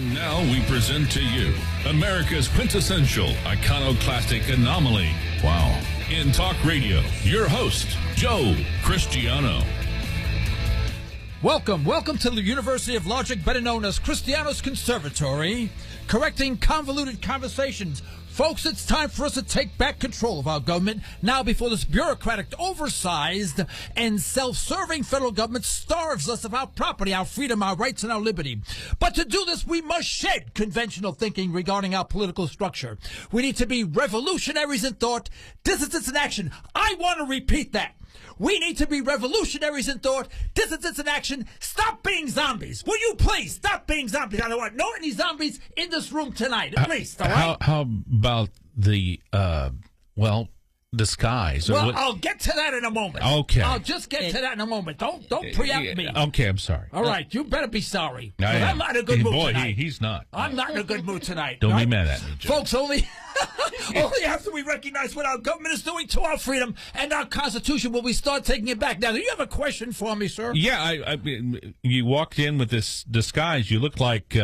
And now we present to you America's quintessential iconoclastic anomaly. Wow. In talk radio, your host, Joe Cristiano. Welcome to the University of Logic, better known as Cristiano's Conservatory, correcting convoluted conversations. Folks, it's time for us to take back control of our government now before this bureaucratic, oversized, and self-serving federal government starves us of our property, our freedom, our rights, and our liberty. But to do this, we must shed conventional thinking regarding our political structure. We need to be revolutionaries in thought, dissidents in action. I want to repeat that. We need to be revolutionaries in thought, dissidents in action. Stop being zombies. Will you please stop being zombies? I don't want any zombies in this room tonight, at least, all right? How about the, disguise? Well, I'll get to that in a moment. Okay. I'll just get to that in a moment. Don't preempt me. Okay, I'm sorry. All right, you better be sorry. I am. I'm not in a good mood tonight. He's not. I'm not in a good mood tonight. Don't right? be mad at me, Joe. Folks, only after we recognize what our government is doing to our freedom and our Constitution will we start taking it back. Now, do you have a question for me, sir? Yeah, you walked in with this disguise. You look like...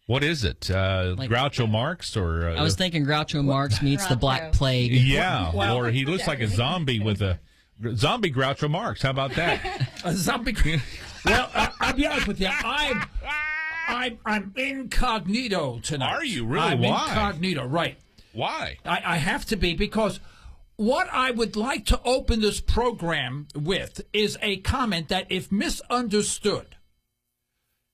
what is it? Groucho Marx? Or I was thinking Groucho Marx meets the Black Plague. Yeah, or he looks like a zombie with a zombie Groucho Marx. How about that? A zombie. Well, I'll be honest with you. I'm incognito tonight. Are you really? I'm Why? Incognito, right? Why? I have to be, because what I would like to open this program with is a comment that, if misunderstood,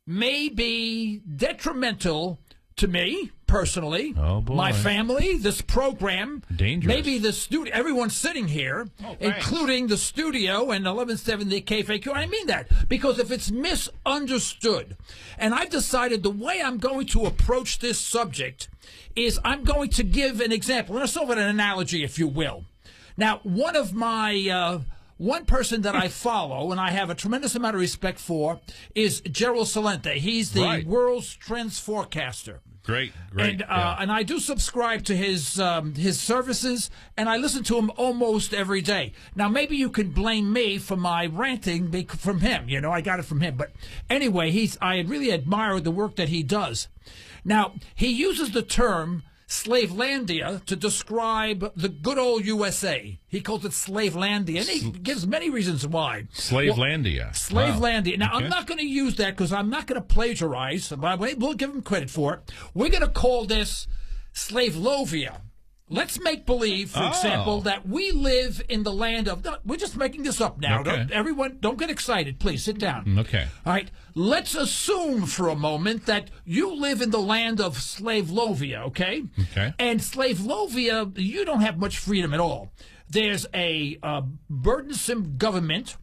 may be detrimental to me personally, my family, this program, dangerous. Maybe the studio, everyone sitting here, including the studio and 1170 KFAQ. I mean that because if it's misunderstood, and I've decided the way I'm going to approach this subject is I'm going to give an example, and sort of an analogy, if you will. Now, one of my one person that I follow and I have a tremendous amount of respect for is Gerald Celente. He's the world's trends forecaster. Great. And I do subscribe to his services, and I listen to him almost every day. Now, maybe you can blame me for my ranting from him. You know, I got it from him. But anyway, I really admire the work that he does. Now, he uses the term Slavelandia to describe the good old USA. He calls it Slavelandia, and he gives many reasons why. Slavelandia. Slavelandia. Wow. Now, I'm not going to use that because I'm not going to plagiarize, but we'll give him credit for it. We're going to call this Slavelovia. Let's make believe, for example, that we live in the land of... We're just making this up now. Okay. Don't get excited. Please, sit down. Okay. All right. Let's assume for a moment that you live in the land of Slavelovia, okay? Okay. And Slavelovia, you don't have much freedom at all. There's a burdensome government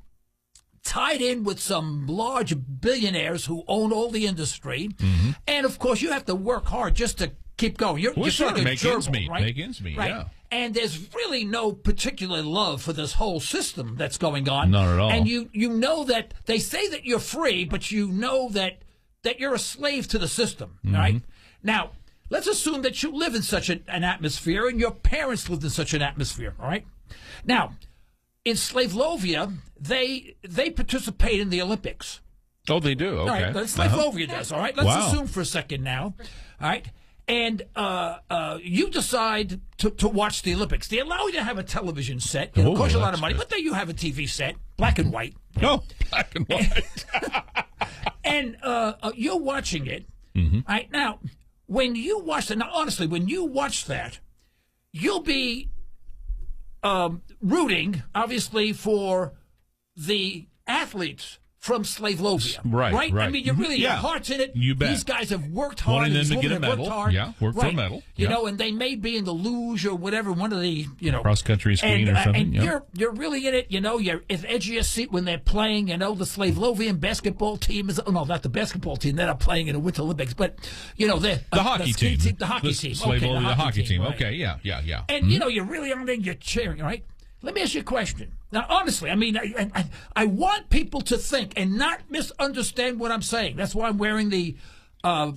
tied in with some large billionaires who own all the industry. Mm-hmm. And, of course, you have to work hard just to keep going. You're sort of make ends meet. right? Make ends meet, right. yeah. And there's really no particular love for this whole system that's going on. Not at all. And you know that they say that you're free, but you know that you're a slave to the system, right? Now, let's assume that you live in such an atmosphere and your parents lived in such an atmosphere, all right? Now, in Slavelovia, they participate in the Olympics. Oh, they do? Okay. All right, Slavelovia does, all right? Let's assume for a second now, all right? And you decide to watch the Olympics. They allow you to have a television set. It costs you a lot of money, but then you have a TV set, black and white. Oh, black and white. And you're watching it. Mm-hmm. All right, now, when you watch that, now, honestly, when you watch that, you'll be rooting, obviously, for the athletes from Slavelovia. Right. I mean, you really, your heart's in it. You bet. These guys have worked hard. Wanting them to get a medal. Worked hard. Yeah, worked for a medal. You know, and they may be in the luge or whatever, one of the, cross-country skiing or something. And you're really in it. You know, you're at the edge of your seat when they're playing. You know, the Slavelovian basketball team is, not the basketball team. They're not playing in the Winter Olympics, but, they're... The hockey team. The hockey team. Slavelovia, the hockey team. Right. Okay, yeah. And, you're really on there, you're cheering, right? Let me ask you a question. Now, honestly, I mean, I want people to think and not misunderstand what I'm saying. That's why I'm wearing the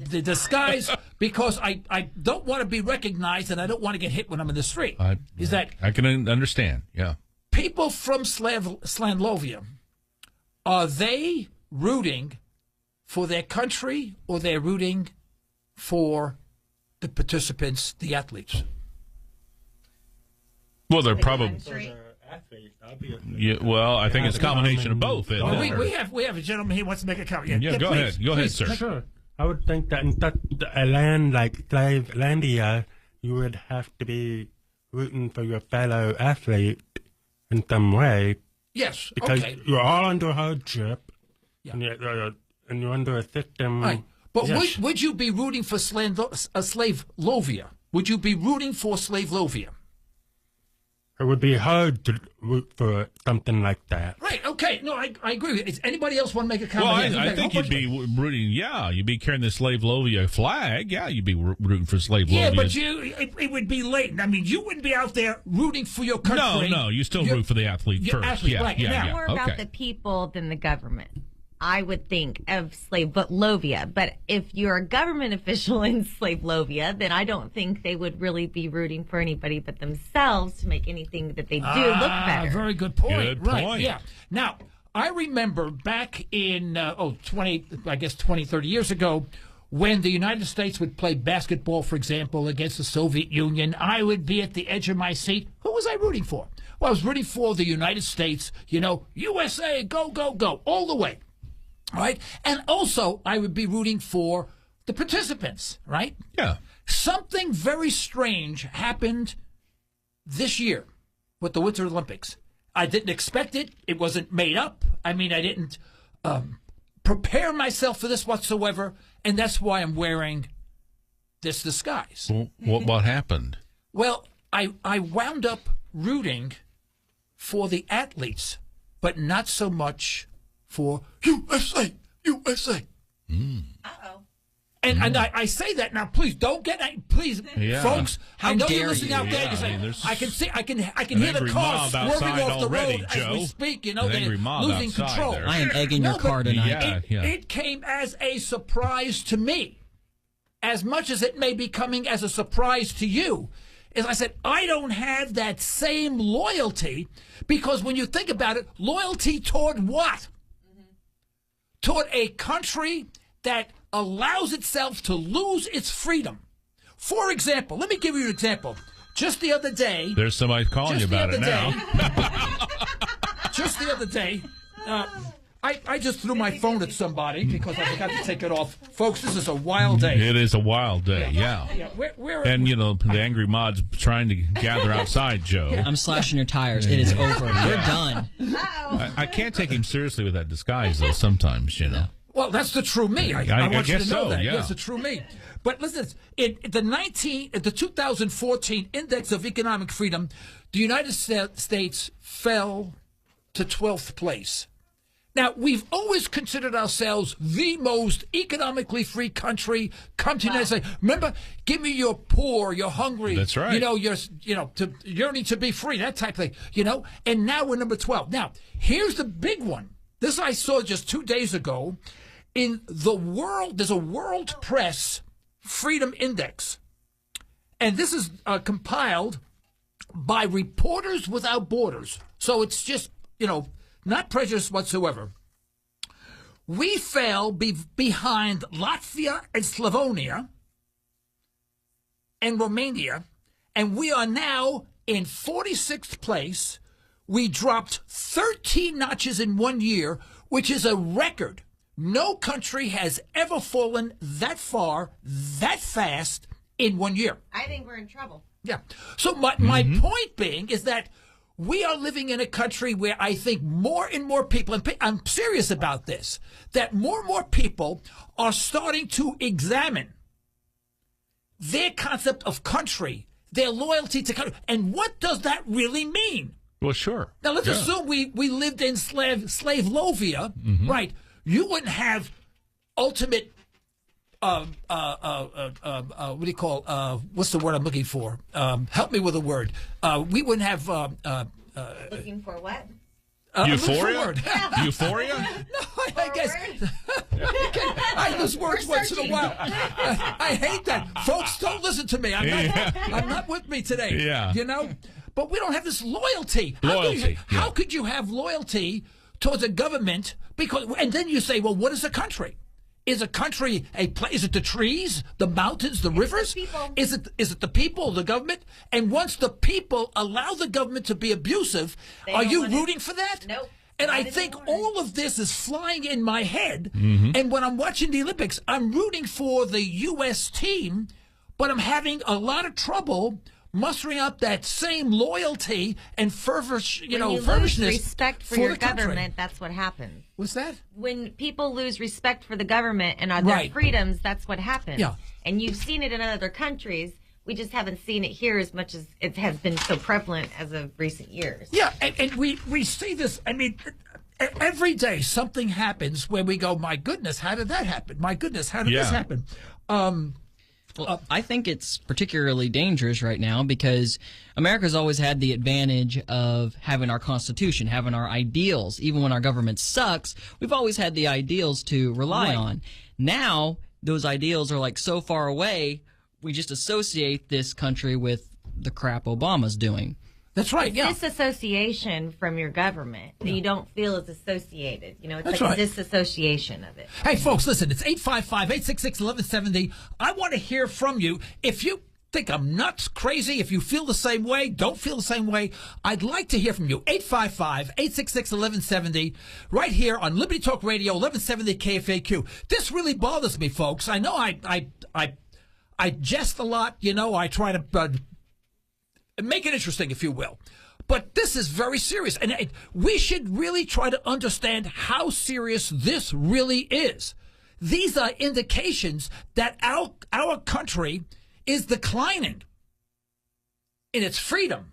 disguise, because I don't want to be recognized and I don't want to get hit when I'm in the street. I can understand, yeah. People from Slavelovia, are they rooting for their country or they're rooting for the participants, the athletes? Well, they're probably. Yeah, well, I think it's a combination of both. We have a gentleman here wants to make a comment. Yeah, go ahead. Go ahead, sir. Sure. I would think that in a land like Slavelandia, you would have to be rooting for your fellow athlete in some way. Yes, because okay. you're all under hardship, Yeah. and you're under a system. Right. But yes. would you be rooting for Slavelovia? Would you be rooting for Slavelovia? It would be hard to root for something like that. Right, okay. No, I agree with you. Does anybody else want to make a comment? Well, I think you'd be rooting, you'd be carrying the Slavelovia flag. Yeah, you'd be rooting for Slavelovia. Yeah, but it would be late. I mean, you wouldn't be out there rooting for your country. No, you still root for the athlete first. Athlete, yeah, right. yeah, More about the people than the government. I would think of Slavelovia, but if you're a government official in Slavelovia, then I don't think they would really be rooting for anybody but themselves to make anything that they do look better. Very good point. Good right, point. Yeah. Now, I remember back in 20, 30 years ago, when the United States would play basketball, for example, against the Soviet Union, I would be at the edge of my seat. Who was I rooting for? Well, I was rooting for the United States. USA, go, go, go, all the way. Right? And also, I would be rooting for the participants, right? Yeah. Something very strange happened this year with the Winter Olympics. I didn't expect it. It wasn't made up. I mean, I didn't prepare myself for this whatsoever, and that's why I'm wearing this disguise. Well, what happened? Well, I wound up rooting for the athletes, but not so much for USA. Uh-oh. And I say that now. Please don't get please, folks. How I know dare you're listening you. out there. Yeah, you say, I mean, there's I can see, I can hear the angry cars mob swerving outside off the already, road Joe. as we speak. An They're angry mob losing outside control. there. I am egging your car tonight. Yeah. It came as a surprise to me, as much as it may be coming as a surprise to you. As I said, I don't have that same loyalty, because when you think about it, loyalty toward what? Toward a country that allows itself to lose its freedom. For example, let me give you an example. Just the other day... There's somebody calling you about it now. Just the other day, I just threw my phone at somebody because I forgot to take it off. Folks, this is a wild day. It is a wild day, yeah. And, the angry mod's trying to gather outside, Joe. I'm slashing your tires. It is over. We're done. I can't take him seriously with that disguise, though, sometimes, Well, that's the true me. I want you to guess know so, that. yeah. Yes, the true me. But listen, the 2014 Index of Economic Freedom, the United States fell to 12th place. Now, we've always considered ourselves the most economically free country. Come to the United States. Remember, give me your poor, you're hungry. That's right. You're yearning to be free, that type of thing. And now we're number 12. Now, here's the big one. This I saw just 2 days ago. In the world, there's a World Press Freedom Index. And this is compiled by Reporters Without Borders. So it's just, not prejudice whatsoever. We fell behind Latvia and Slavonia and Romania, and we are now in 46th place. We dropped 13 notches in 1 year, which is a record. No country has ever fallen that far, that fast in 1 year. I think we're in trouble. Yeah. So my point being is that we are living in a country where I think more and more people, and I'm serious about this, that more and more people are starting to examine their concept of country, their loyalty to country, and what does that really mean? Well, sure. Now, let's assume we lived in Slavelovia, right? You wouldn't have ultimate, what do you call, what's the word I'm looking for? Help me with a word. We wouldn't have... Looking for what? Euphoria? Euphoria? No, I guess. I lose words once in a while. I hate that. Folks, don't listen to me. I'm not with me today. Yeah. But we don't have this loyalty. How could you have loyalty towards a government? And then you say, well, what is a country? Is a country is it the trees, the mountains, the rivers? Is it the people, the government? And once the people allow the government to be abusive, are you rooting for that? Nope. And I think all of this is flying in my head. And when I'm watching the Olympics, I'm rooting for the U.S. team, but I'm having a lot of trouble mustering up that same loyalty and fervorousness. Respect for your government, that's what happens. What's that? When people lose respect for the government and their freedoms, that's what happens. Yeah. And you've seen it in other countries. We just haven't seen it here as much as it has been so prevalent as of recent years. Yeah, and we see this. I mean, every day something happens where we go, my goodness, how did that happen? My goodness, how did this happen? Well, I think it's particularly dangerous right now because America's always had the advantage of having our Constitution, having our ideals. Even when our government sucks, we've always had the ideals to rely on. Now, those ideals are like so far away, we just associate this country with the crap Obama's doing. That's right, it's disassociation from your government. Yeah. You don't feel as associated. You know, it's That's like a disassociation of it. Hey, folks, listen, it's 855-866-1170. I want to hear from you. If you think I'm nuts, crazy, if you feel the same way, don't feel the same way, I'd like to hear from you. 855-866-1170, right here on Liberty Talk Radio, 1170 KFAQ. This really bothers me, folks. I know I jest a lot. You know, I try to... make it interesting, if you will. But this is very serious. And we should really try to understand how serious this really is. These are indications that our country is declining in its freedom.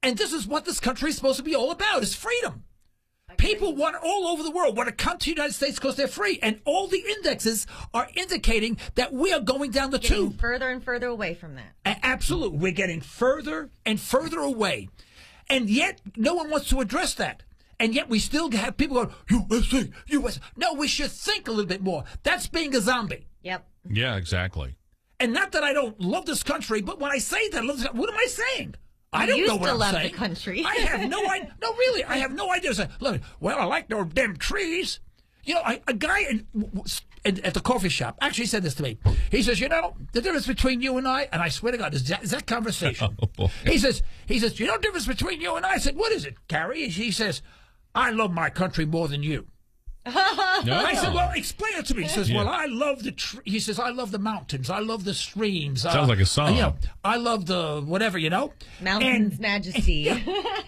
And this is what this country is supposed to be all about, is freedom. People all over the world want to come to the United States because they're free. And all the indexes are indicating that we are going down the tube. Further and further away from that. Absolutely. We're getting further and further away. And yet, no one wants to address that. And yet, we still have people going, USA, USA. No, we should think a little bit more. That's being a zombie. Yep. Yeah, exactly. And not that I don't love this country, but when I say that, what am I saying? I don't know what I'm saying. You used to love the country. I have no idea. No, really, I have no idea. Well, I like those damn trees. You know, a guy at the coffee shop actually said this to me. He says, you know, the difference between you and I swear to God, is that conversation. He says, you know the difference between you and I? I said, what is it, Carrie? He says, I love my country more than you. No. I said, well, explain it to me. He says, well, I love he says, I love the mountains. I love the streams. Sounds like a song. You know, I love the whatever, you know. Mountains majesty.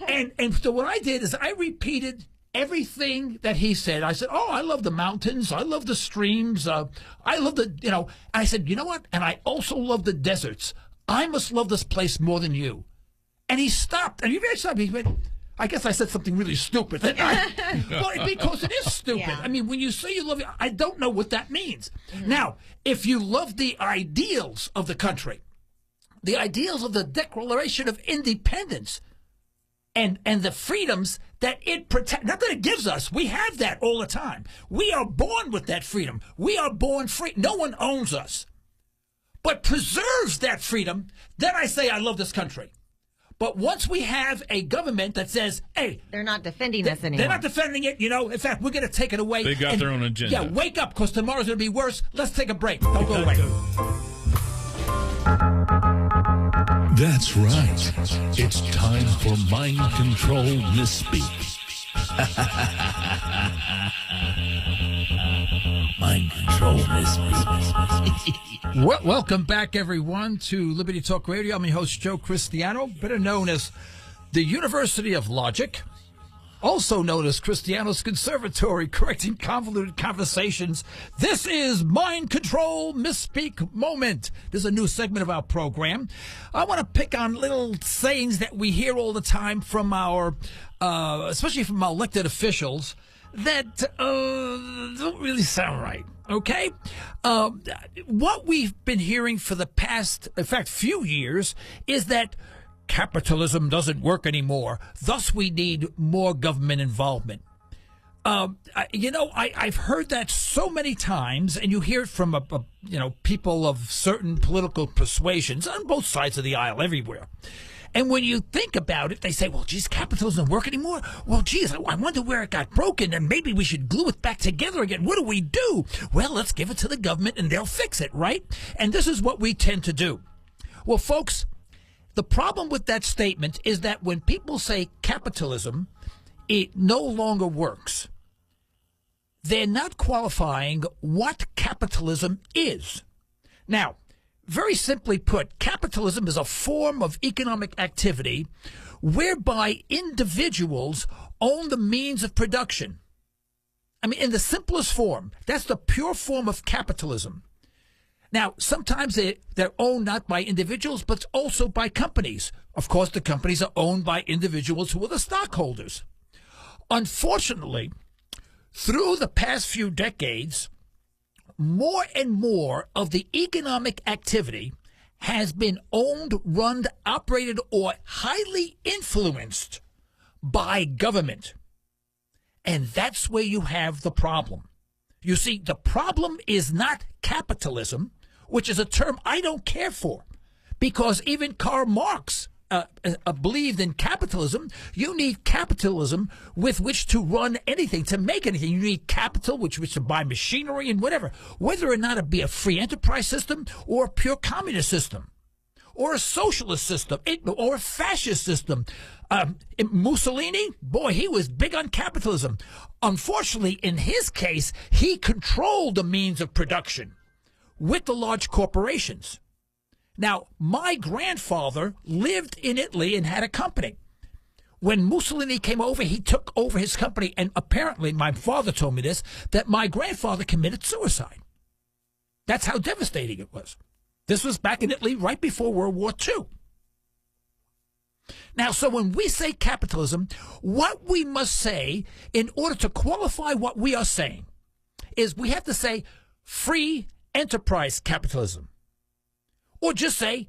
And so what I did is I repeated everything that he said. I said, oh, I love the mountains. I love the streams. I love the, you know. I said, you know what? And I also love the deserts. I must love this place more than you. And he stopped. And he really stopped. He went, I guess I said something really stupid. Well, because it is stupid. Yeah. I mean, when you say you love it, I don't know what that means. Mm-hmm. Now, if you love the ideals of the country, the ideals of the Declaration of Independence, and the freedoms that it protects, not that it gives us, we have that all the time. We are born with that freedom. We are born free. No one owns us. But preserves that freedom, then I say I love this country. But once we have a government that says, hey, they're not defending us anymore. They're not defending it. You know, in fact, we're going to take it away. They got their own agenda. Yeah, wake up, because tomorrow's going to be worse. Let's take a break. Don't go away. That's right. It's time for Mind Control Misspeak. Mind Control Misspeak. Welcome back, everyone, to Liberty Talk Radio. I'm your host, Joe Cristiano, better known as the University of Logic, also known as Cristiano's Conservatory, correcting convoluted conversations. This is Mind Control Misspeak Moment. This is a new segment of our program. I want to pick on little sayings that we hear all the time from our, especially from our elected officials, that don't really sound right. Okay? What we've been hearing for the past, in fact, few years is that capitalism doesn't work anymore. Thus, we need more government involvement. You know, I've heard that so many times, and you hear it from, people of certain political persuasions on both sides of the aisle, everywhere. And when you think about it, they say, well, geez, capitalism doesn't work anymore. Well, geez, I wonder where it got broken, and maybe we should glue it back together again. What do we do? Well, let's give it to the government, and they'll fix it, right? And this is what we tend to do. Well, folks, the problem with that statement is that when people say capitalism, it no longer works, they're not qualifying what capitalism is. Now, very simply put, capitalism is a form of economic activity whereby individuals own the means of production. I mean, in the simplest form, that's the pure form of capitalism. Now, sometimes they're owned not by individuals, but also by companies. Of course, the companies are owned by individuals who are the stockholders. Unfortunately, through the past few decades, more and more of the economic activity has been owned, run, operated, or highly influenced by government. And that's where you have the problem. You see, the problem is not capitalism, which is a term I don't care for, because even Karl Marx believed in capitalism. You need capitalism with which to run anything, to make anything. You need capital which to buy machinery and whatever, whether or not it be a free enterprise system or a pure communist system or a socialist system or a fascist system. Mussolini, boy, he was big on capitalism. Unfortunately, in his case, he controlled the means of production with the large corporations. Now, my grandfather lived in Italy and had a company. When Mussolini came over, he took over his company, and apparently, my father told me this, that my grandfather committed suicide. That's how devastating it was. This was back in Italy right before World War II. Now, so when we say capitalism, what we must say in order to qualify what we are saying is we have to say free enterprise capitalism. Or just say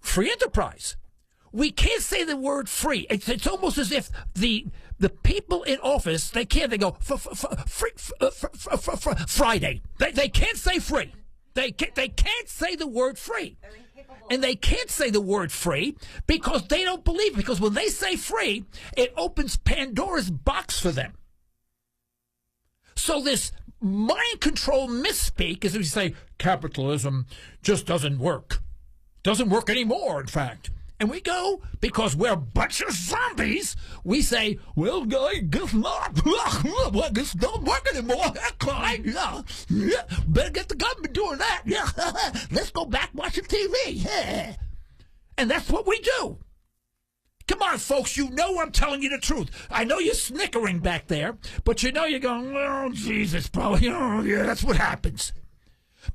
free enterprise. We can't say the word free. It's almost as if the people in office, they can't. They go Friday. They can't say free. They can't say the word free. And they can't say the word free because they don't believe it. Because when they say free, it opens Pandora's box for them. So this mind control misspeak is if you say capitalism just doesn't work. Doesn't work anymore, in fact. And we go, because we're a bunch of zombies, we say, well, guy, guess not. Well, this don't work anymore. Better get the government doing that. Let's go back watching TV. And that's what we do. Come on, folks, you know I'm telling you the truth. I know you're snickering back there, but you know you're going, oh, Jesus, bro. Yeah, that's what happens.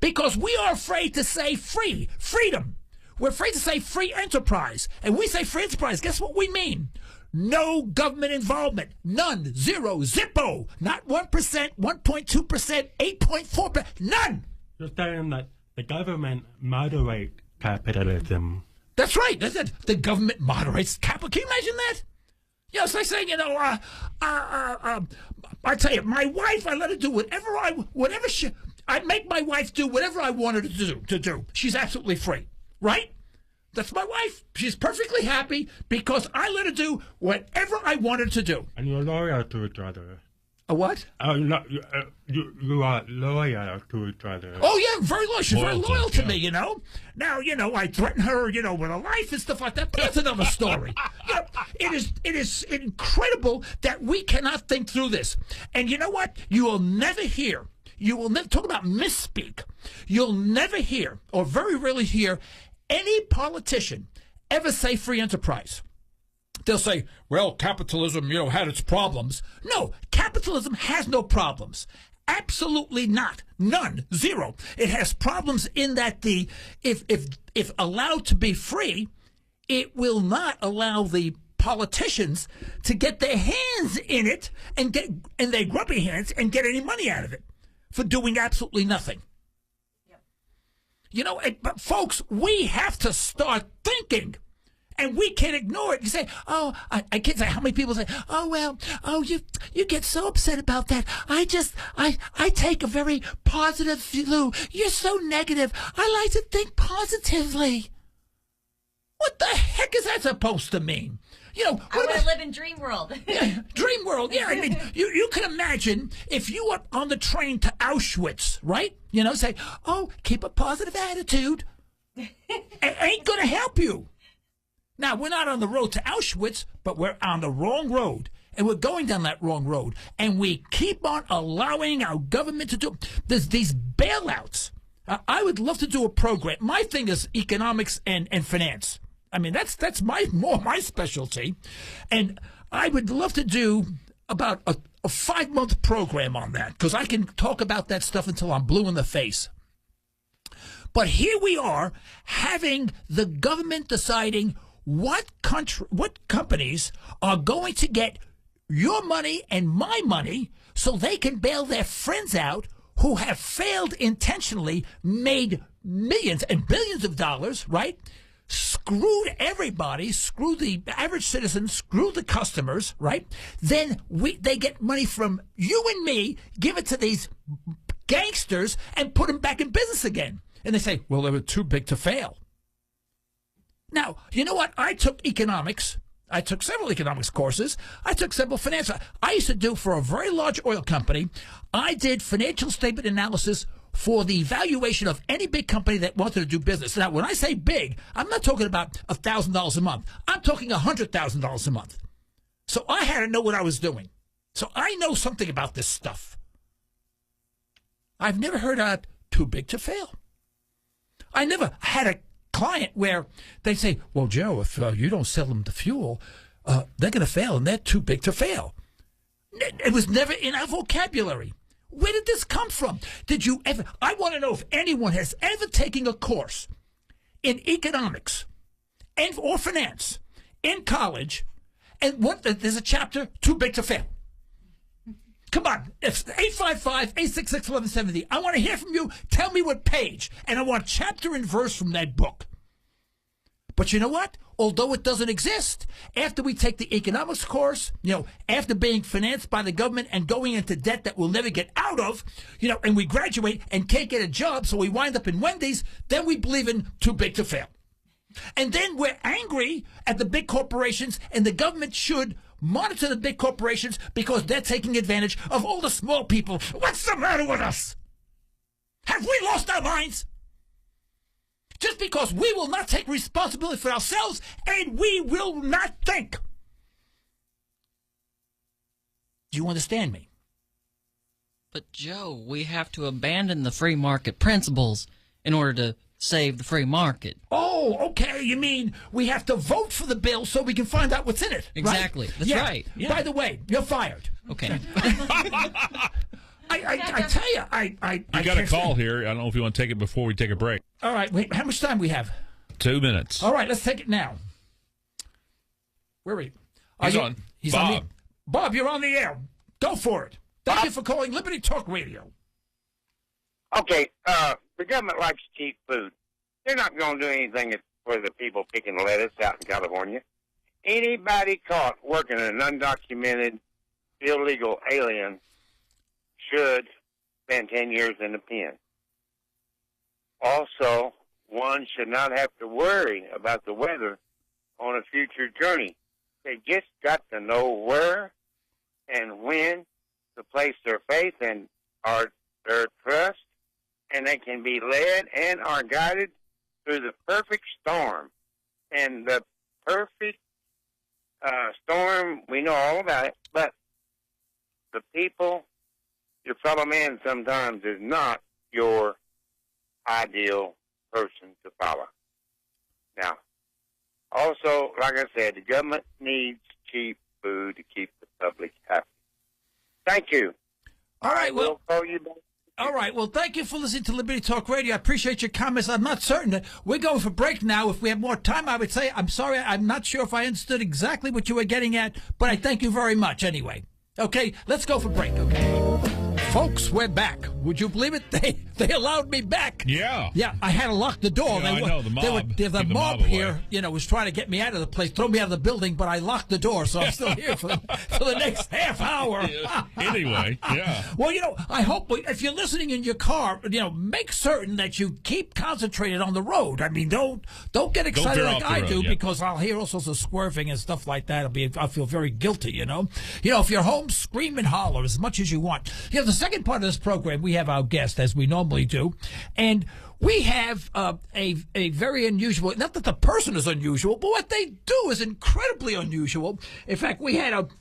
Because we are afraid to say freedom. We're afraid to say free enterprise. And we say free enterprise, guess what we mean? No government involvement. None. Zero. Zippo. Not 1%, 1.2%, 8.4%. None. You're saying that the government moderates capitalism. That's right. That's it. The government moderates capital. Can you imagine that? Yeah, it's like saying, I tell you, my wife, I let her do whatever I make my wife do whatever I want her to do. She's absolutely free. Right? That's my wife. She's perfectly happy because I let her do whatever I want her to do. And you're loyal to each other. A what? You are loyal to each other. Oh, yeah, very loyal. She's very loyal to me, you know. Now, I threaten her, with a life and stuff like that, but that's another story. It is incredible that we cannot think through this. And you know what? You will never talk about misspeak. You'll never hear, or very rarely hear, any politician ever say free enterprise. They'll say, well, capitalism, had its problems. No, capitalism has no problems. Absolutely not. None. Zero. It has problems in that if allowed to be free, it will not allow the politicians to get their hands in it and their grubby hands and get any money out of it for doing absolutely nothing. But folks, we have to start thinking, and we can't ignore it. You say, oh, I can't say how many people say, oh, well, oh, you get so upset about that. I take a very positive view. You're so negative. I like to think positively. What the heck is that supposed to mean? You know, I want to live in Dream World. Yeah, Dream World. Yeah, I mean, you can imagine if you were on the train to Auschwitz, right? You know, say, oh, keep a positive attitude. It ain't going to help you. Now, we're not on the road to Auschwitz, but we're on the wrong road. And we're going down that wrong road. And we keep on allowing our government to do these bailouts. I would love to do a program. My thing is economics and finance. I mean, that's more my specialty. And I would love to do about a 5-month program on that, because I can talk about that stuff until I'm blue in the face. But here we are having the government deciding what companies are going to get your money and my money so they can bail their friends out who have failed intentionally, made millions and billions of dollars, right? Screwed everybody, screwed the average citizen, screwed the customers, right? Then they get money from you and me, give it to these gangsters, and put them back in business again. And they say, well, they were too big to fail. Now, you know what? I took economics. I took several economics courses. I took several finance. I used to do for a very large oil company. I did financial statement analysis for the valuation of any big company that wanted to do business. Now, when I say big, I'm not talking about $1,000 a month. I'm talking $100,000 a month. So I had to know what I was doing. So I know something about this stuff. I've never heard of too big to fail. I never had a client where they say, well, Joe, if you don't sell them the fuel, they're going to fail, and they're too big to fail. It was never in our vocabulary. Where did this come from? Did you ever? I want to know if anyone has ever taken a course in economics or finance in college, and there's a chapter too big to fail. Come on, it's 855-866-1170. I want to hear from you. Tell me what page, and I want chapter and verse from that book. But you know what? Although it doesn't exist, after we take the economics course, you know, after being financed by the government and going into debt that we'll never get out of, you know, and we graduate and can't get a job, so we wind up in Wendy's, then we believe in too big to fail. And then we're angry at the big corporations, and the government should monitor the big corporations because they're taking advantage of all the small people. What's the matter with us? Have we lost our minds? Just because we will not take responsibility for ourselves and we will not think. Do you understand me? But, Joe, we have to abandon the free market principles in order to save the free market. Oh, okay. You mean we have to vote for the bill so we can find out what's in it? Exactly. Right? That's right. Yeah. By the way, you're fired. Okay. I tell you, You got a call here. I don't know if you want to take it before we take a break. All right. Wait, how much time we have? 2 minutes. All right, let's take it now. Where are we? He's on. He's Bob. on Bob, you're on the air. Go for it. Thank you for calling Liberty Talk Radio. Okay, the government likes cheap food. They're not going to do anything for the people picking lettuce out in California. Anybody caught working an undocumented, illegal alien should spend 10 years in the pen. Also, one should not have to worry about the weather on a future journey. They just got to know where and when to place their faith and their trust, and they can be led and are guided through the perfect storm. And the perfect storm, we know all about it, but the people, your fellow man sometimes is not your ideal person to follow. Now, also, like I said, the government needs cheap food to keep the public happy. Thank you. All right, well, we'll call you back. All right, well, thank you for listening to Liberty Talk Radio. I appreciate your comments. I'm not certain that we're going for break now. If we have more time, I would say, I'm sorry, I'm not sure if I understood exactly what you were getting at, but I thank you very much anyway. Okay, let's go for break, okay? Folks, we're back. Would you believe it? They allowed me back. Yeah. Yeah, I had to lock the door. Yeah, I know, the mob. The mob here, was trying to get me out of the place, throw me out of the building, but I locked the door, so I'm still here for the next half hour. Anyway, yeah. Well, I hope if you're listening in your car, make certain that you keep concentrated on the road. I mean, don't get excited like I do, because I'll hear all sorts of swerving and stuff like that. I'll feel very guilty, if you're home, scream and holler as much as you want. The second part of this program, we have our guest, as we normally do, and we have a very unusual, not that the person is unusual, but what they do is incredibly unusual. In fact, we had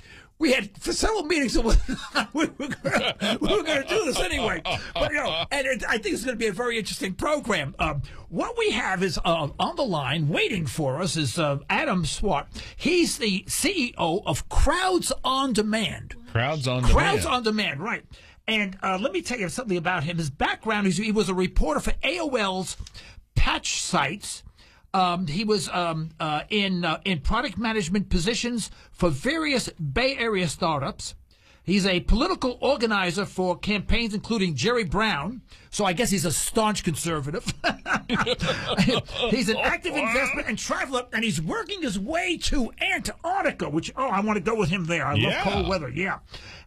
for several meetings, we were going to do this anyway. But, and I think it's going to be a very interesting program. What we have is on the line, waiting for us, is Adam Swart. He's the CEO of Crowds on Demand. Crowds on Demand, right. And let me tell you something about him. His background is he was a reporter for AOL's patch sites. He was in product management positions for various Bay Area startups. He's a political organizer for campaigns including Jerry Brown, so I guess he's a staunch conservative. He's an active investment and traveler, and he's working his way to Antarctica, which, I want to go with him there. I love cold weather, yeah.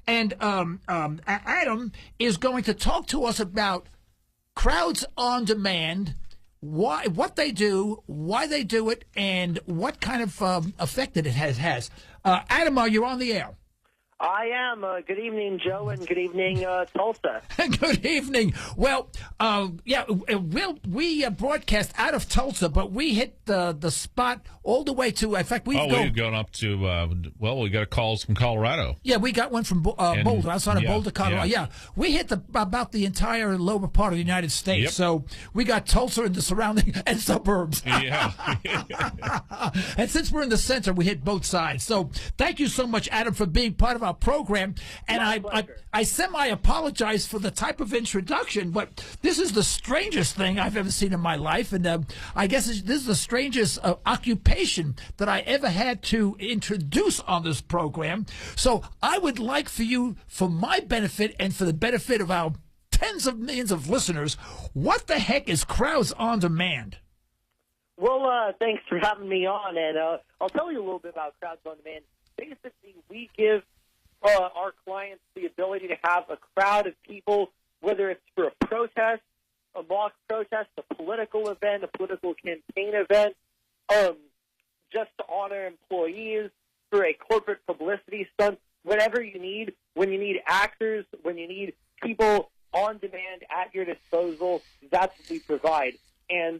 And Adam is going to talk to us about Crowds on Demand, what they do, why they do it, and what kind of effect that it has. Adam, you're on the air. I am. Good evening, Joe, and good evening, Tulsa. Good evening. Well, we broadcast out of Tulsa, but we hit the spot all the way to, in fact, we've gone up to, we got calls from Colorado. Yeah, we got one from Boulder, outside of Boulder, Colorado. Yeah, we hit about the entire lower part of the United States. Yep. So we got Tulsa and the surrounding and suburbs. Yeah. And since we're in the center, we hit both sides. So thank you so much, Adam, for being part of our program. And I semi-apologize for the type of introduction, but this is the strangest thing I've ever seen in my life. And I guess this is the strangest occupation that I ever had to introduce on this program. So I would like for you, for my benefit and for the benefit of our tens of millions of listeners, what the heck is Crowds on Demand? Well, thanks for having me on, and I'll tell you a little bit about Crowds on Demand. Basically, we give our clients the ability to have a crowd of people, whether it's for a protest, a mock protest, a political event, a political campaign event, just to honor employees, for a corporate publicity stunt, whatever you need, when you need actors, when you need people on demand at your disposal, that's what we provide. And,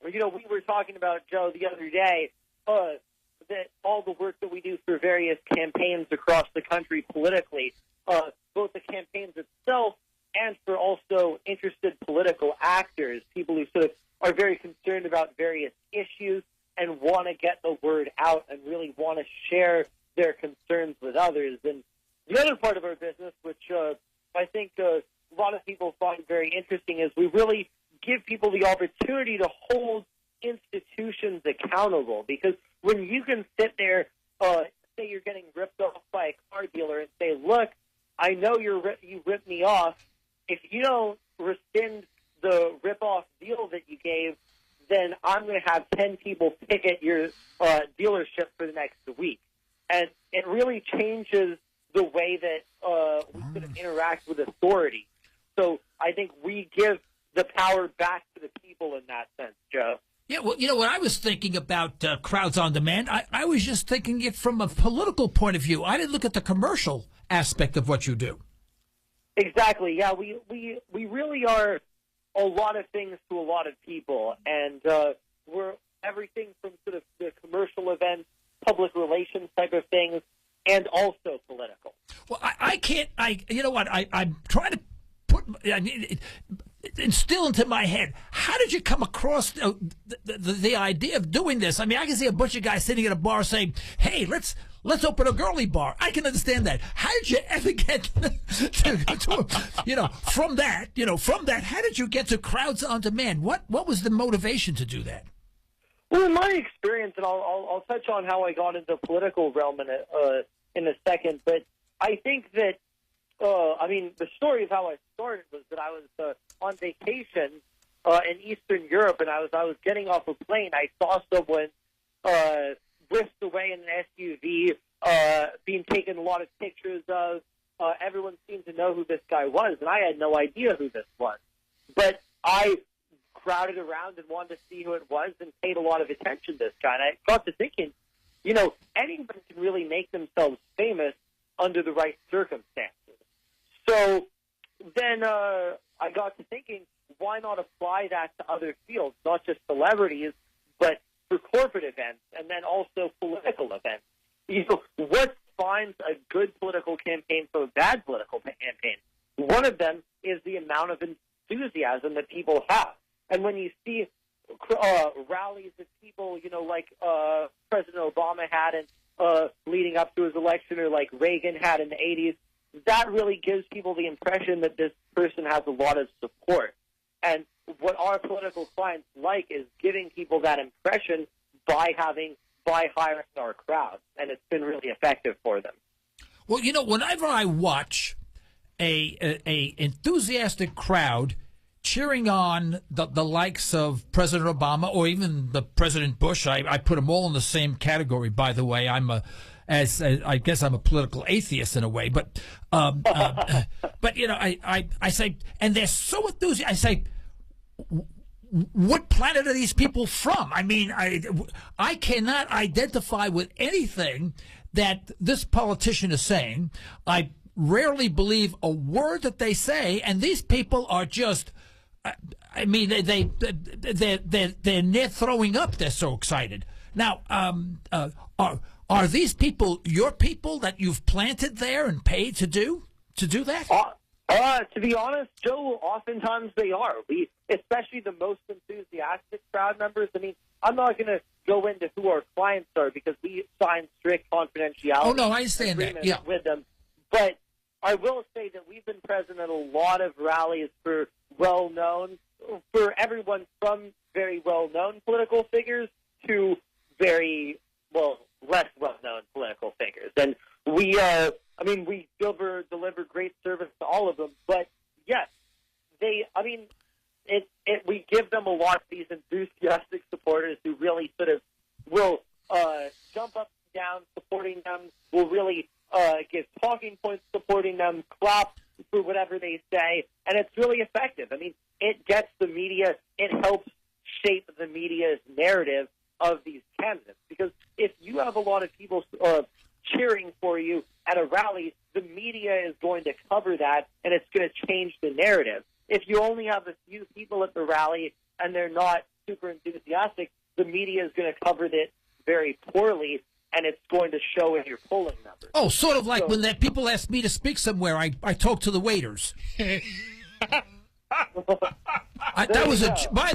we were talking about, Joe, the other day, that all the work that we do for various campaigns across the country politically, both the campaigns itself and for also interested political actors, people who sort of are very concerned about various issues and want to get the word out and really want to share their concerns with others. And the other part of our business, which I think a lot of people find very interesting, is we really give people the opportunity to hold institutions accountable, because when you can sit there, say you're getting ripped off by a car dealer and say, look, I know you ripped me off. If you don't rescind the rip-off deal that you gave, then I'm going to have 10 people picket your dealership for the next week. And it really changes the way that we sort of interact with authority. So I think we give the power back to the people in that sense, Joe. Yeah, well, when I was thinking about Crowds on Demand, I was just thinking it from a political point of view. I didn't look at the commercial aspect of what you do. Exactly. Yeah, we really are a lot of things to a lot of people, and we're everything from sort of the commercial events, public relations type of things, and also political. Well, I can't. I'm trying to instill into my head, how did you come across the idea of doing this? I mean, I can see a bunch of guys sitting at a bar saying, hey, let's open a girly bar. I can understand that. How did you ever get from that, how did you get to Crowds on Demand? What was the motivation to do that? Well, in my experience, and I'll touch on how I got into the political realm in a second, but I think that the story of how I started was that I was on vacation in Eastern Europe, and I was getting off a plane. I saw someone whisked away in an SUV, being taken a lot of pictures of. Everyone seemed to know who this guy was, and I had no idea who this was. But I crowded around and wanted to see who it was and paid a lot of attention to this guy. And I got to thinking, anyone can really make themselves famous under the right circumstances. So then I got to thinking, why not apply that to other fields, not just celebrities, but for corporate events and then also political events? What defines a good political campaign from a bad political campaign? One of them is the amount of enthusiasm that people have. And when you see rallies that people, like President Obama had leading up to his election, or like Reagan had in the 80s, that really gives people the impression that this person has a lot of support. And what our political clients like is giving people that impression by hiring our crowd, and it's been really effective for them. Well, whenever I watch a enthusiastic crowd cheering on the likes of President Obama or even the President Bush, I put them all in the same category. By the way, I guess I'm a political atheist in a way, but I say, and they're so enthusiastic. I say, what planet are these people from? I mean, I cannot identify with anything that this politician is saying. I rarely believe a word that they say, and these people are just, they're near throwing up. They're so excited. Now, are these people your people that you've planted there and paid to do that? To be honest, Joe, oftentimes they are. Especially the most enthusiastic crowd members. I mean, I'm not going to go into who our clients are because we sign strict confidentiality. Oh, no, I understand that. Yeah. With them. But I will say that we've been present at a lot of rallies for everyone from very well-known political figures to very, less well-known political figures. And we deliver great service to all of them. But yes, we give them a lot of these enthusiastic supporters who really sort of will jump up and down supporting them, will really give talking points supporting them, clap for whatever they say, and it's really effective. I mean, it gets the media, it helps shape the media's narrative of these candidates. Because if you have a lot of people cheering for you at a rally, the media is going to cover that, and it's going to change the narrative. If you only have a few people at the rally and they're not super enthusiastic, the media is going to cover it very poorly, and it's going to show in your polling numbers. Oh, sort of like when people ask me to speak somewhere, I talk to the waiters. By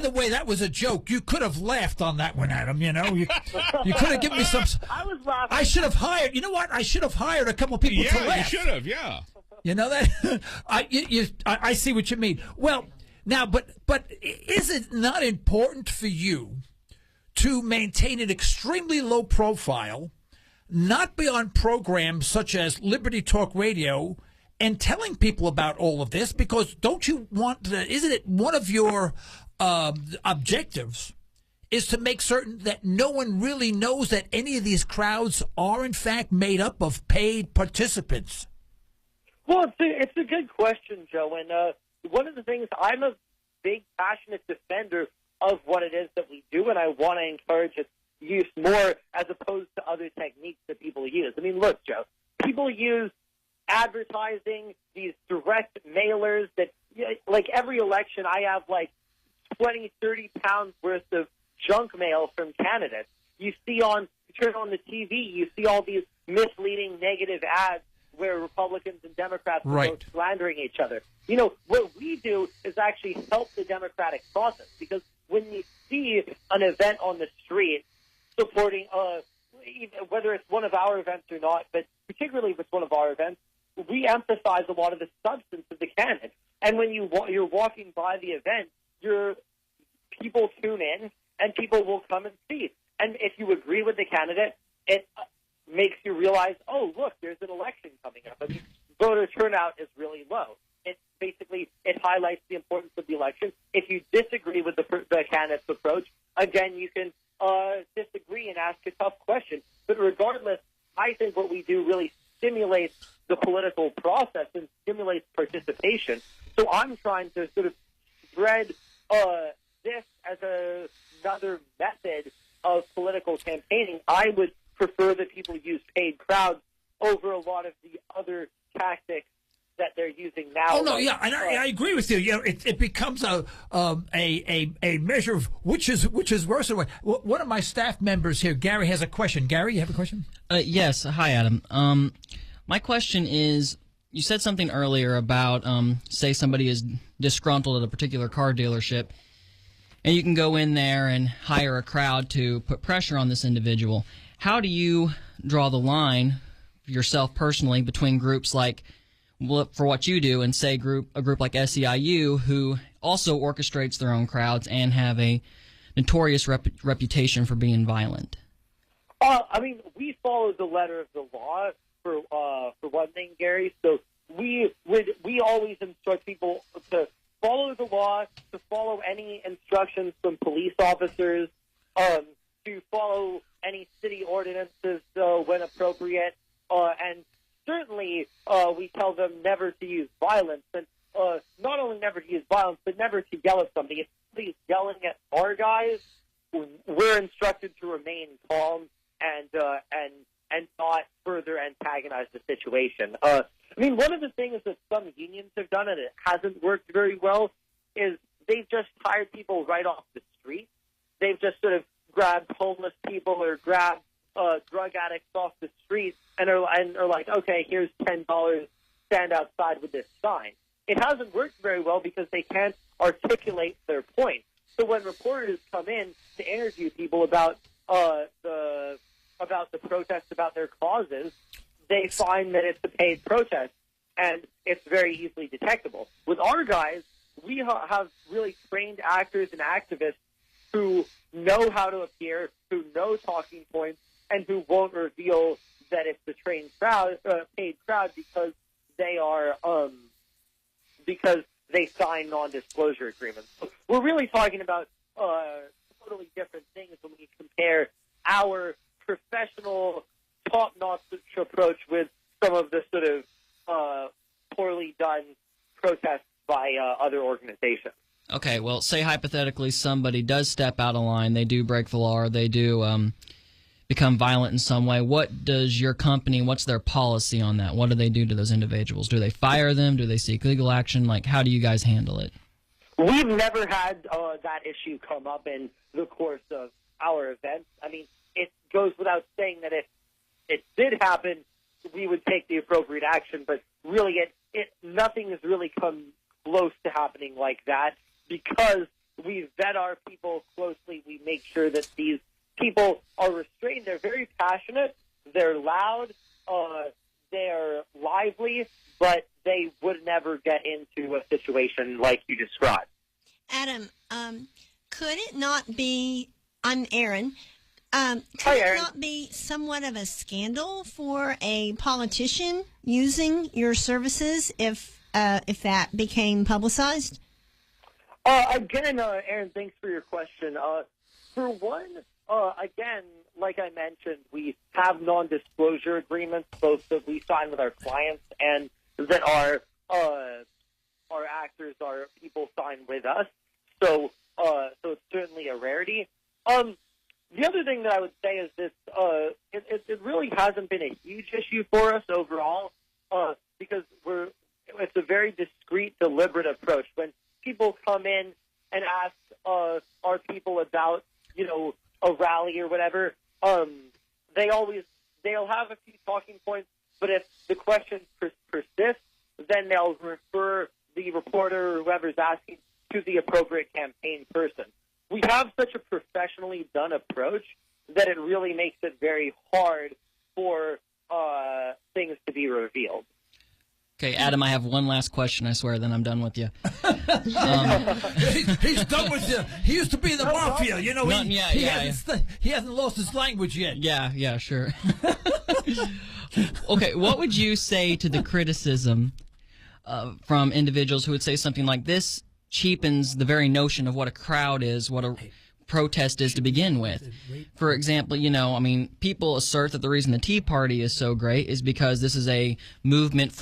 the way, that was a joke. You could have laughed on that one, Adam. You could have given me some. I was laughing. I should have hired. You know what? I should have hired a couple people to laugh. Yeah, you should have. Yeah. You know that? I see what you mean. Well, now, but is it not important for you to maintain an extremely low profile, not be on programs such as Liberty Talk Radio, and telling people about all of this? Because don't you want to, isn't it one of your objectives is to make certain that no one really knows that any of these crowds are in fact made up of paid participants? Well, it's a good question, Joe. And one of the things, I'm a big, passionate defender of what it is that we do, and I want to encourage its use more as opposed to other techniques that people use. I mean, look, Joe, people use advertising, these direct mailers that, like every election, I have like 20, 30 pounds worth of junk mail from candidates. You turn on the TV, you see all these misleading negative ads where Republicans and Democrats are both slandering each other. What we do is actually help the democratic process, because when you see an event on the street supporting, whether it's one of our events or not, but particularly if it's one of our events, we emphasize a lot of the substance of the candidate. And when you're walking by the event, people tune in and people will come and see. And if you agree with the candidate, it makes you realize, oh, look, there's an election coming up. I mean, voter turnout is really low. It highlights the importance of the election. If you disagree with the candidate's approach, again, you can disagree and ask a tough question. But regardless, I think what we do really stimulates the political process and stimulates participation. So I'm trying to sort of spread this as another method of political campaigning. I would prefer that people use paid crowds over a lot of the other tactics that they're using now. Oh no, yeah, and I agree with you. You know, it becomes a measure of which is worse. One of my staff members here, Gary, has a question. Gary, you have a question? Yes. Hi, Adam. My question is, you said something earlier about, say somebody is disgruntled at a particular car dealership, and you can go in there and hire a crowd to put pressure on this individual. How do you draw the line yourself personally between groups like, for what you do, and say a group like SEIU, who also orchestrates their own crowds and have a notorious reputation for being violent? I mean, we follow the letter of the law for one thing, Gary. So we always instruct people to follow the law, to follow any instructions from police officers, to follow any city ordinances when appropriate, and certainly we tell them never to use violence, and not only never to use violence, but never to yell at somebody. If somebody's yelling at our guys, we're instructed to remain calm and not further antagonize the situation. I mean, one of the things that some unions have done, and it hasn't worked very well, is they've just hired people right off the street. They've just sort of grabbed homeless people or grabbed drug addicts off the street and are like, okay, here's $10, stand outside with this sign. It hasn't worked very well because they can't articulate their point. So when reporters come in to interview people about the protests, about their causes, they find that it's a paid protest, and it's very easily detectable. With our guys, we have really trained actors and activists who know how to appear, who know talking points, and who won't reveal that it's a paid crowd because they are because they sign non-disclosure agreements. So we're really talking about totally different things when we compare our professional, top-notch approach with some of the sort of poorly done protests by other organizations. Okay, well, say hypothetically somebody does step out of line, they do break the law, or they do become violent in some way. What does your company, what's their policy on that? What do they do to those individuals? Do they fire them? Do they seek legal action? Like, how do you guys handle it? We've never had that issue come up in the course of our events. I mean, it goes without saying that if it did happen, we would take the appropriate action, but really nothing has really come close to happening like that because we vet our people closely. We make sure that these people are restrained. They're very passionate. They're loud. They're lively, but they would never get into a situation like you described. Adam, could it not be, I'm Aaron, Hi, could Aaron. it not be somewhat of a scandal for a politician using your services if that became publicized? Again, Aaron, thanks for your question. For one, again, like I mentioned, we have non-disclosure agreements, both that we sign with our clients and that our actors, our people sign with us. So it's certainly a rarity. The other thing that I would say is this: it really hasn't been a huge issue for us overall because it's a very discreet, deliberate approach. When people come in and ask our people about a rally or whatever, they'll have a few talking points, but if the question persists, then they'll refer the reporter or whoever's asking to the appropriate campaign person. We have such a professionally done approach that it really makes it very hard for things to be revealed. Okay, Adam, I have one last question, I swear, then I'm done with you. He's done with you. He used to be in the mafia, he hasn't lost his language yet. Yeah, sure. Okay, what would you say to the criticism from individuals who would say something like this cheapens the very notion of what a crowd is, what a protest is to begin with? For example, people assert that the reason the Tea Party is so great is because this is a movement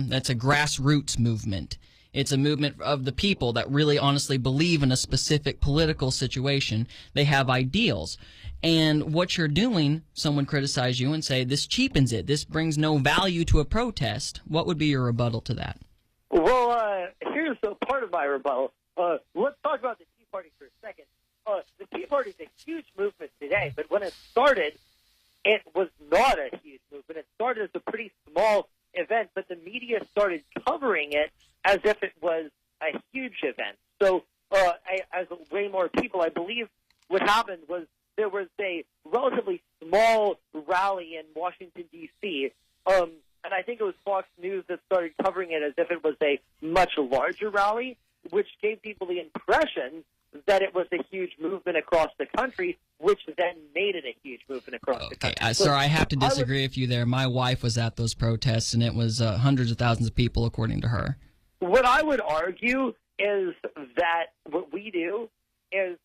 that's a grassroots movement. It's a movement of the people that really honestly believe in a specific political situation. They have ideals. And what you're doing, someone criticize you and say, this cheapens it. This brings no value to a protest. What would be your rebuttal to that? Well, here's a part of my rebuttal. Let's talk about the Tea Party for a second. The Tea Party is a huge movement today, but when it started, it was not a huge movement. It started as a pretty small event, but the media started covering it as if it was a huge event. So, as way more people, I believe what happened was there was a relatively small rally in Washington, D.C., and I think it was Fox News that started covering it as if it was a much larger rally, which gave people the impression that it was a huge movement across the country, which then made it a huge movement across the country. Sir, I have to disagree with you there. My wife was at those protests, and it was hundreds of thousands of people, according to her. What I would argue is that what we do is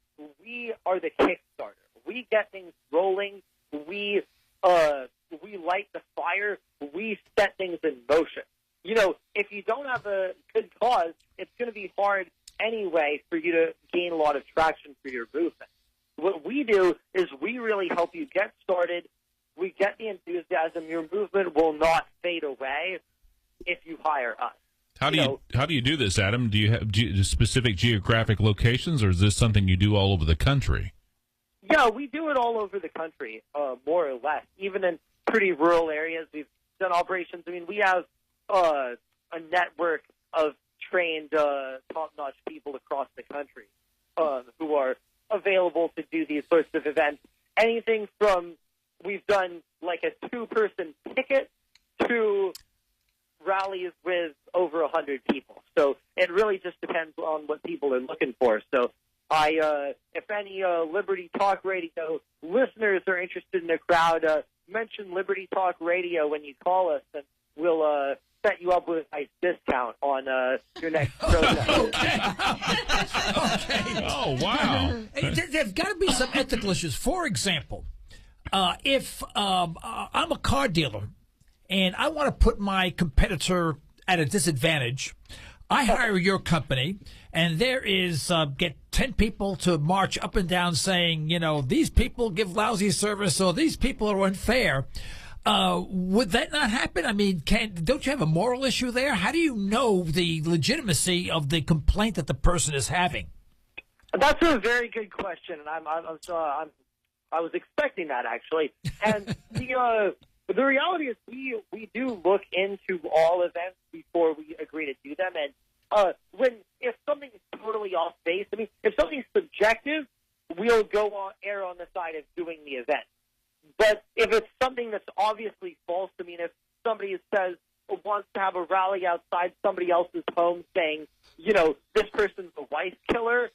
we are the Kickstarter. We get things rolling. We light the fire. We set things in motion. If you don't have a good cause, it's going to be hard anyway for you to gain a lot of traction for your movement. What we do is we really help you get started. We get the enthusiasm. Your movement will not fade away if you hire us. How do you do this, Adam? Do you have specific geographic locations, or is this something you do all over the country? Yeah, we do it all over the country, more or less. Even in pretty rural areas, we've done operations. I mean, we have a network of trained, top-notch people across the country who are available to do these sorts of events. Anything from, we've done like a 2-person picket to rallies with over 100 people. So it really just depends on what people are looking for. So if any Liberty Talk Radio listeners are interested in a crowd, mention Liberty Talk Radio when you call us, and we'll set you up with a nice discount on your next protest. Okay. Oh, wow. There's got to be some ethical issues. For example, if I'm a car dealer and I want to put my competitor at a disadvantage, I hire your company, and there is get 10 people to march up and down saying, these people give lousy service, or these people are unfair. Would that not happen? I mean, don't you have a moral issue there? How do you know the legitimacy of the complaint that the person is having? That's a very good question, and I was expecting that, actually. And the reality is we do look into all events before we agree to do them. And if something is totally off base, I mean, if something's subjective, we'll err on the side of doing the event. But if it's something that's obviously false, I mean, if somebody wants to have a rally outside somebody else's home saying, this person's a wife killer,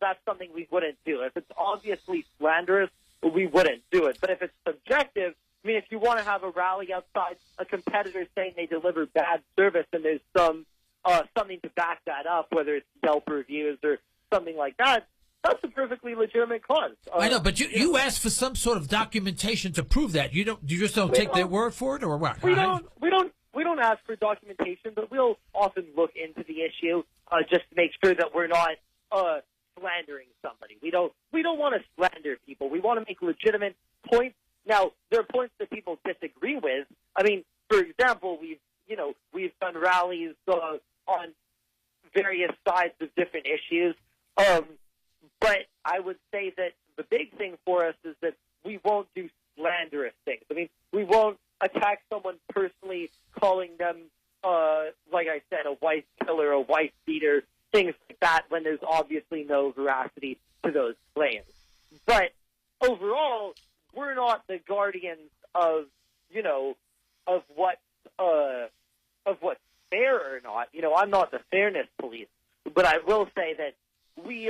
that's something we wouldn't do. If it's obviously slanderous, we wouldn't do it. But if it's subjective, I mean, if you want to have a rally outside a competitor saying they deliver bad service and there's something to back that up, whether it's Yelp reviews or something like that, that's a perfectly legitimate cause. I know, but you asked for some sort of documentation to prove that. You just don't take their word for it, or what? We don't ask for documentation, but we'll often look into the issue just to make sure that we're not slandering somebody. We don't want to slander people. We want to make legitimate points. Now, there are points that people disagree with. I mean, for example, we've done rallies on various sides of different issues. But I would say that the big thing for us is that we won't do slanderous things. I mean, we won't attack someone personally, calling them, like I said, a wife killer, a wife beater, things like that, when there's obviously no veracity to those claims. But overall, we're not the guardians of what's fair or not. I'm not the fairness police, but I will say that we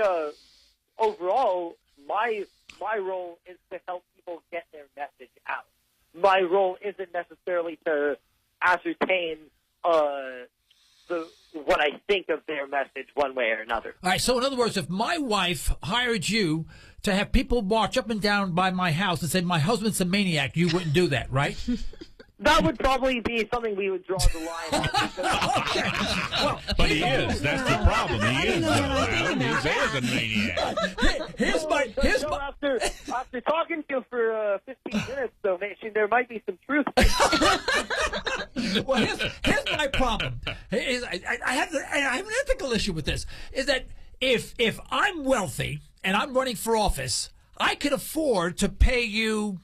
overall, my role is to help people get their message out. my role isn't necessarily to ascertain what I think of their message one way or another. All right, so in other words, if my wife hired you to have people march up and down by my house and say, my husband's a maniac, you wouldn't do that, right? That would probably be something we would draw the line on. Okay. Well, But he is. That's the problem. He is. He's a maniac. Here's my... After talking to you for 15 minutes, though, there might be some truth. Well, here's my problem. I have an ethical issue with this. Is that if I'm wealthy and I'm running for office, I could afford to pay you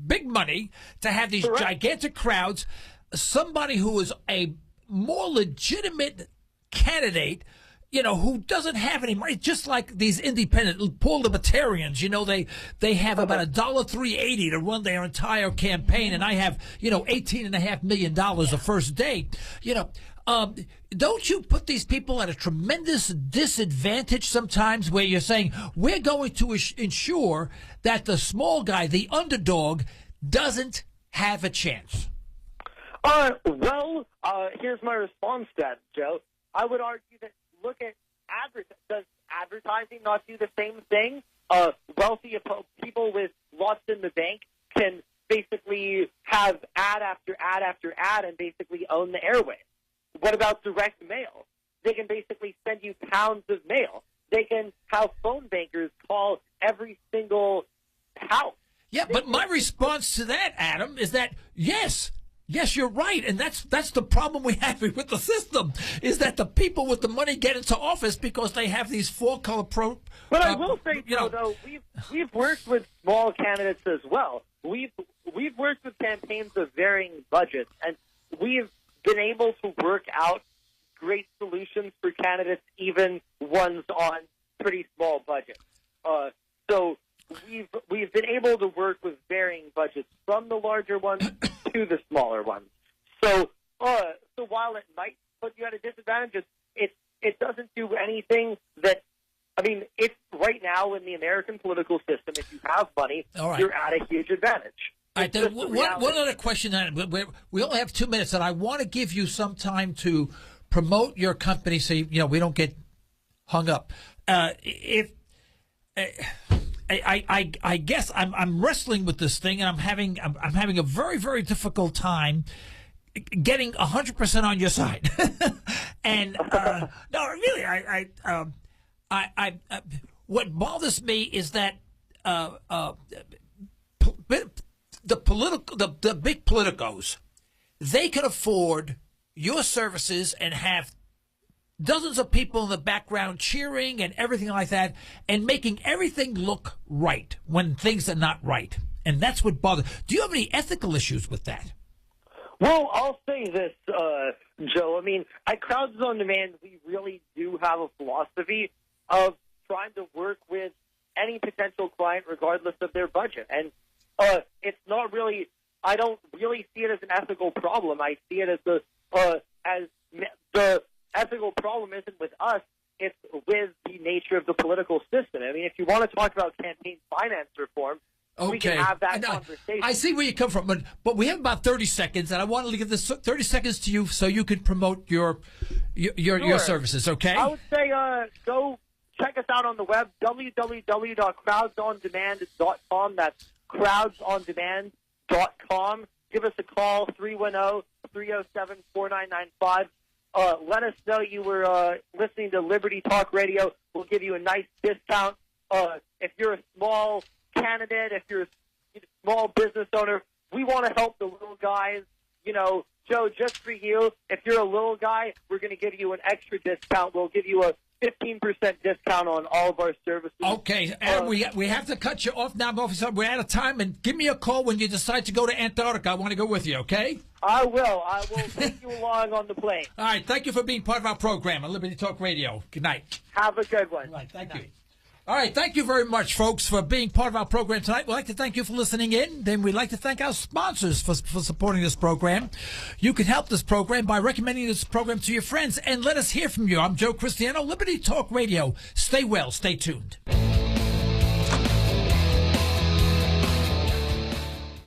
big money to have these gigantic crowds. Somebody who is a more legitimate candidate, who doesn't have any money, just like these independent poor libertarians, they have about $3.80 to run their entire campaign, and I have, $18.5 million the first day. Don't you put these people at a tremendous disadvantage sometimes, where you're saying we're going to ensure that the small guy, the underdog, doesn't have a chance? Here's my response to that, Joe. I would argue that look at does advertising not do the same thing? Wealthy people with lots in the bank can basically have ad after ad after ad and basically own the airwaves. What about direct mail? They can basically send you pounds of mail. They can have phone bankers call every single house. Yeah, but my response to that, Adam, is that yes, you're right, and that's the problem we have with the system, is that the people with the money get into office because they have these four-color But I will say, though, we've worked with small candidates as well. We've worked with campaigns of varying budgets, and we've been able to work out great solutions for candidates, even ones on pretty small budgets. So we've been able to work with varying budgets, from the larger ones to the smaller ones. So while it might put you at a disadvantage, it doesn't do anything that. I mean, it's right now in the American political system, if you have money, you're at a huge advantage. All right, one other question. We only have 2 minutes, and I want to give you some time to promote your company, so we don't get hung up. I guess I'm wrestling with this thing, and I'm having a very, very difficult time getting 100% on your side. And no, really, I what bothers me is that the big politicos, they can afford your services and have dozens of people in the background cheering and everything like that, and making everything look right when things are not right. And that's what bothers. Do you have any ethical issues with that? Well, I'll say this, Joe. I mean, at Crowds on Demand, we really do have a philosophy of trying to work with any potential client regardless of their budget. And it's not really, I don't really see it as an ethical problem. I see it as the ethical problem isn't with us, it's with the nature of the political system. I mean, if you want to talk about campaign finance reform, we can have that conversation. I see where you come from, but we have about 30 seconds, and I want to give this 30 seconds to you so you can promote your services, okay? I would say go check us out on the web, www.crowdsondemand.com. That's crowdsondemand.com. Give us a call, 310-307-4995. Let us know you were listening to Liberty Talk Radio. We'll give you a nice discount. If you're a small candidate, if you're a small business owner, we want to help the little guys. Joe, just for you, if you're a little guy, we're going to give you an extra discount. We'll give you a 15% discount on all of our services. Okay, Adam, we have to cut you off now. We're out of time, and give me a call when you decide to go to Antarctica. I want to go with you, okay? I will take you along on the plane. All right, thank you for being part of our program on Liberty Talk Radio. Good night. Have a good one. All right, thank you. All right, thank you very much, folks, for being part of our program tonight. We'd like to thank you for listening in. Then we'd like to thank our sponsors for supporting this program. You can help this program by recommending this program to your friends, and let us hear from you. I'm Joe Cristiano, Liberty Talk Radio. Stay well, stay tuned.